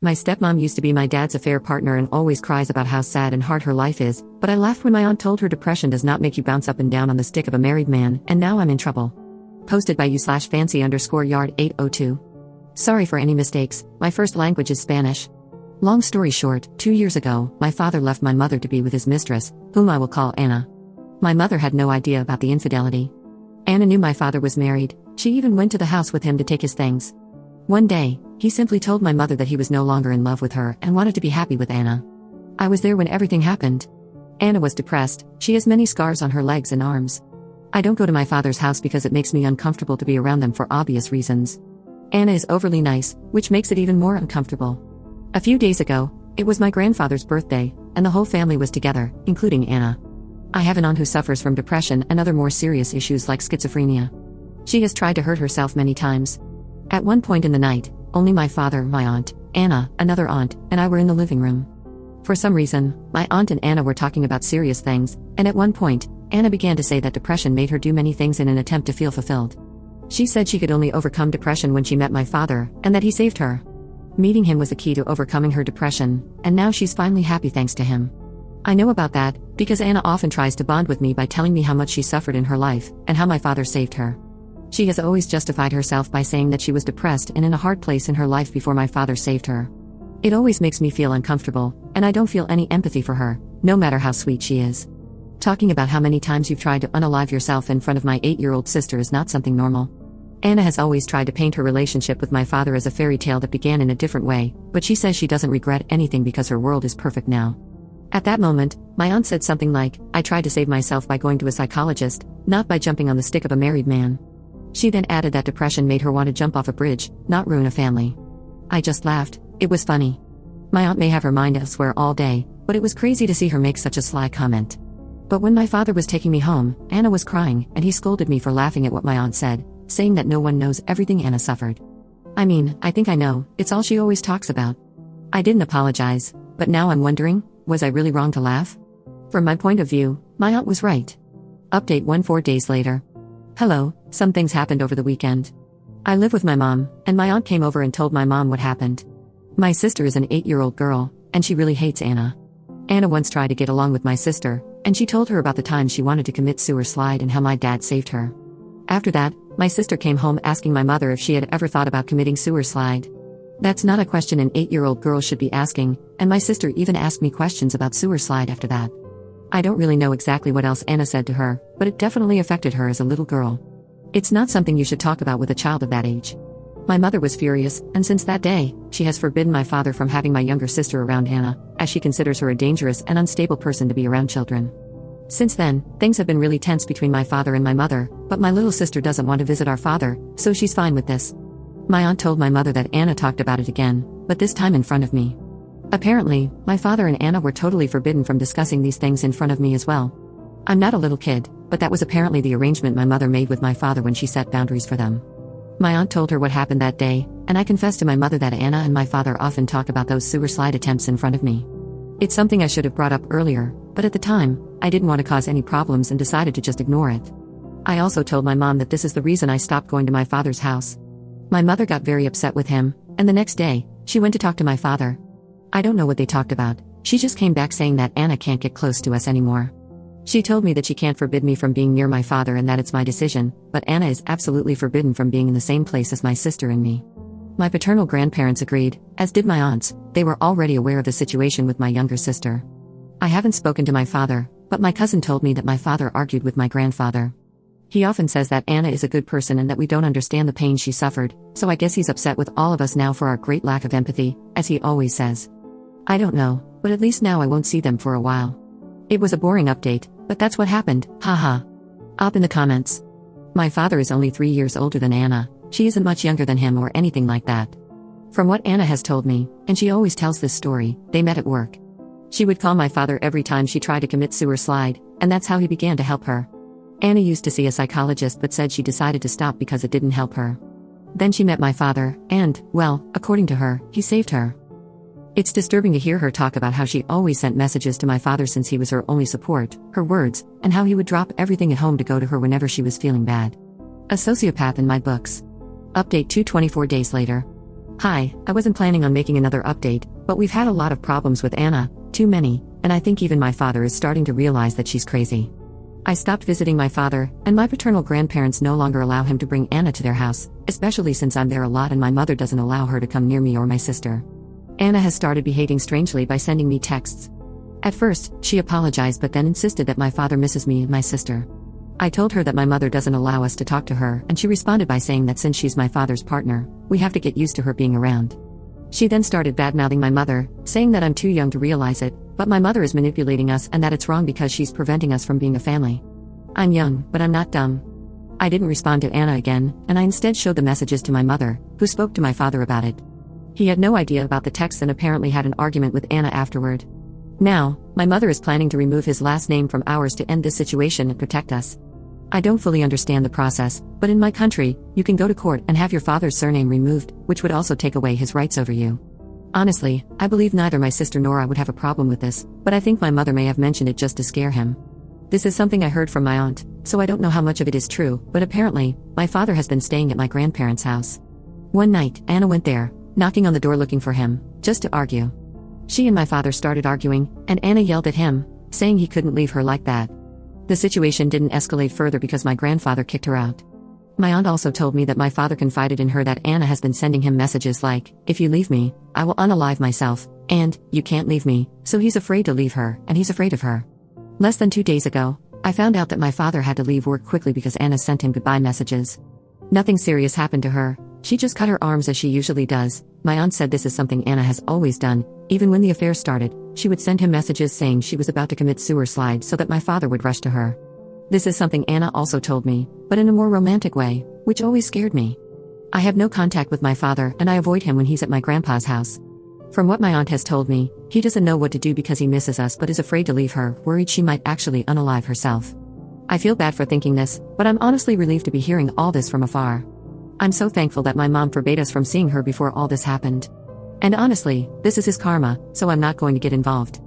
My stepmom used to be my dad's affair partner and always cries about how sad and hard her life is, but I laughed when my aunt told her depression does not make you bounce up and down on the stick of a married man, and now I'm in trouble. Posted by you/fancy_yard 802. Sorry for any mistakes, my first language is Spanish. Long story short, 2 years ago, my father left my mother to be with his mistress, whom I will call Anna. My mother had no idea about the infidelity. Anna knew my father was married, she even went to the house with him to take his things. One day, he simply told my mother that he was no longer in love with her and wanted to be happy with Anna. I was there when everything happened. Anna was depressed, she has many scars on her legs and arms. I don't go to my father's house because it makes me uncomfortable to be around them for obvious reasons. Anna is overly nice, which makes it even more uncomfortable. A few days ago, it was my grandfather's birthday, and the whole family was together, including Anna. I have an aunt who suffers from depression and other more serious issues like schizophrenia. She has tried to hurt herself many times. At one point in the night, only my father, my aunt, Anna, another aunt, and I were in the living room. For some reason, my aunt and Anna were talking about serious things, and at one point, Anna began to say that depression made her do many things in an attempt to feel fulfilled. She said she could only overcome depression when she met my father, and that he saved her. Meeting him was the key to overcoming her depression, and now she's finally happy thanks to him. I know about that, because Anna often tries to bond with me by telling me how much she suffered in her life, and how my father saved her. She has always justified herself by saying that she was depressed and in a hard place in her life before my father saved her. It always makes me feel uncomfortable, and I don't feel any empathy for her, no matter how sweet she is. Talking about how many times you've tried to unalive yourself in front of my 8-year-old sister is not something normal. Anna has always tried to paint her relationship with my father as a fairy tale that began in a different way, but she says she doesn't regret anything because her world is perfect now. At that moment, my aunt said something like, I tried to save myself by going to a psychologist, not by jumping on the stick of a married man. She then added that depression made her want to jump off a bridge, not ruin a family. I just laughed, it was funny. My aunt may have her mind elsewhere all day, but it was crazy to see her make such a sly comment. But when my father was taking me home, Anna was crying, and he scolded me for laughing at what my aunt said, saying that no one knows everything Anna suffered. I mean, I think I know, it's all she always talks about. I didn't apologize, but now I'm wondering, was I really wrong to laugh? From my point of view, my aunt was right. Update 4 days later. Hello, some things happened over the weekend. I live with my mom, and my aunt came over and told my mom what happened. My sister is an 8-year-old girl, and she really hates Anna. Anna once tried to get along with my sister, and she told her about the time she wanted to commit suicide and how my dad saved her. After that, my sister came home asking my mother if she had ever thought about committing suicide. That's not a question an 8-year-old girl should be asking, and my sister even asked me questions about suicide after that. I don't really know exactly what else Anna said to her, but it definitely affected her as a little girl. It's not something you should talk about with a child of that age. My mother was furious, and since that day, she has forbidden my father from having my younger sister around Anna, as she considers her a dangerous and unstable person to be around children. Since then, things have been really tense between my father and my mother, but my little sister doesn't want to visit our father, so she's fine with this. My aunt told my mother that Anna talked about it again, but this time in front of me. Apparently, my father and Anna were totally forbidden from discussing these things in front of me as well. I'm not a little kid, but that was apparently the arrangement my mother made with my father when she set boundaries for them. My aunt told her what happened that day, and I confessed to my mother that Anna and my father often talk about those suicide attempts in front of me. It's something I should have brought up earlier, but at the time, I didn't want to cause any problems and decided to just ignore it. I also told my mom that this is the reason I stopped going to my father's house. My mother got very upset with him, and the next day, she went to talk to my father. I don't know what they talked about, she just came back saying that Anna can't get close to us anymore. She told me that she can't forbid me from being near my father and that it's my decision, but Anna is absolutely forbidden from being in the same place as my sister and me. My paternal grandparents agreed, as did my aunts, they were already aware of the situation with my younger sister. I haven't spoken to my father, but my cousin told me that my father argued with my grandfather. He often says that Anna is a good person and that we don't understand the pain she suffered, so I guess he's upset with all of us now for our great lack of empathy, as he always says. I don't know, but at least now I won't see them for a while. It was a boring update, but that's what happened, haha. Up in the comments. My father is only 3 years older than Anna, she isn't much younger than him or anything like that. From what Anna has told me, and she always tells this story, they met at work. She would call my father every time she tried to commit suicide, and that's how he began to help her. Anna used to see a psychologist but said she decided to stop because it didn't help her. Then she met my father, and, well, according to her, he saved her. It's disturbing to hear her talk about how she always sent messages to my father since he was her only support, her words, and how he would drop everything at home to go to her whenever she was feeling bad. A sociopath in my books. Update 24 days later. Hi, I wasn't planning on making another update, but we've had a lot of problems with Anna, too many, and I think even my father is starting to realize that she's crazy. I stopped visiting my father, and my paternal grandparents no longer allow him to bring Anna to their house, especially since I'm there a lot and my mother doesn't allow her to come near me or my sister. Anna has started behaving strangely by sending me texts. At first, she apologized but then insisted that my father misses me and my sister. I told her that my mother doesn't allow us to talk to her, and she responded by saying that since she's my father's partner, we have to get used to her being around. She then started badmouthing my mother, saying that I'm too young to realize it, but my mother is manipulating us and that it's wrong because she's preventing us from being a family. I'm young, but I'm not dumb. I didn't respond to Anna again, and I instead showed the messages to my mother, who spoke to my father about it. He had no idea about the text and apparently had an argument with Anna afterward. Now, my mother is planning to remove his last name from ours to end this situation and protect us. I don't fully understand the process, but in my country, you can go to court and have your father's surname removed, which would also take away his rights over you. Honestly, I believe neither my sister nor I would have a problem with this, but I think my mother may have mentioned it just to scare him. This is something I heard from my aunt, so I don't know how much of it is true, but apparently, my father has been staying at my grandparents' house. One night, Anna went there, knocking on the door looking for him, just to argue. She and my father started arguing, and Anna yelled at him, saying he couldn't leave her like that. The situation didn't escalate further because my grandfather kicked her out. My aunt also told me that my father confided in her that Anna has been sending him messages like, "If you leave me, I will unalive myself," and, "You can't leave me," so he's afraid to leave her, and he's afraid of her. Less than 2 days ago, I found out that my father had to leave work quickly because Anna sent him goodbye messages. Nothing serious happened to her, she just cut her arms as she usually does. My aunt said this is something Anna has always done, even when the affair started, she would send him messages saying she was about to commit suicide so that my father would rush to her. This is something Anna also told me, but in a more romantic way, which always scared me. I have no contact with my father and I avoid him when he's at my grandpa's house. From what my aunt has told me, he doesn't know what to do because he misses us but is afraid to leave her, worried she might actually unalive herself. I feel bad for thinking this, but I'm honestly relieved to be hearing all this from afar. I'm so thankful that my mom forbade us from seeing her before all this happened. And honestly, this is his karma, so I'm not going to get involved.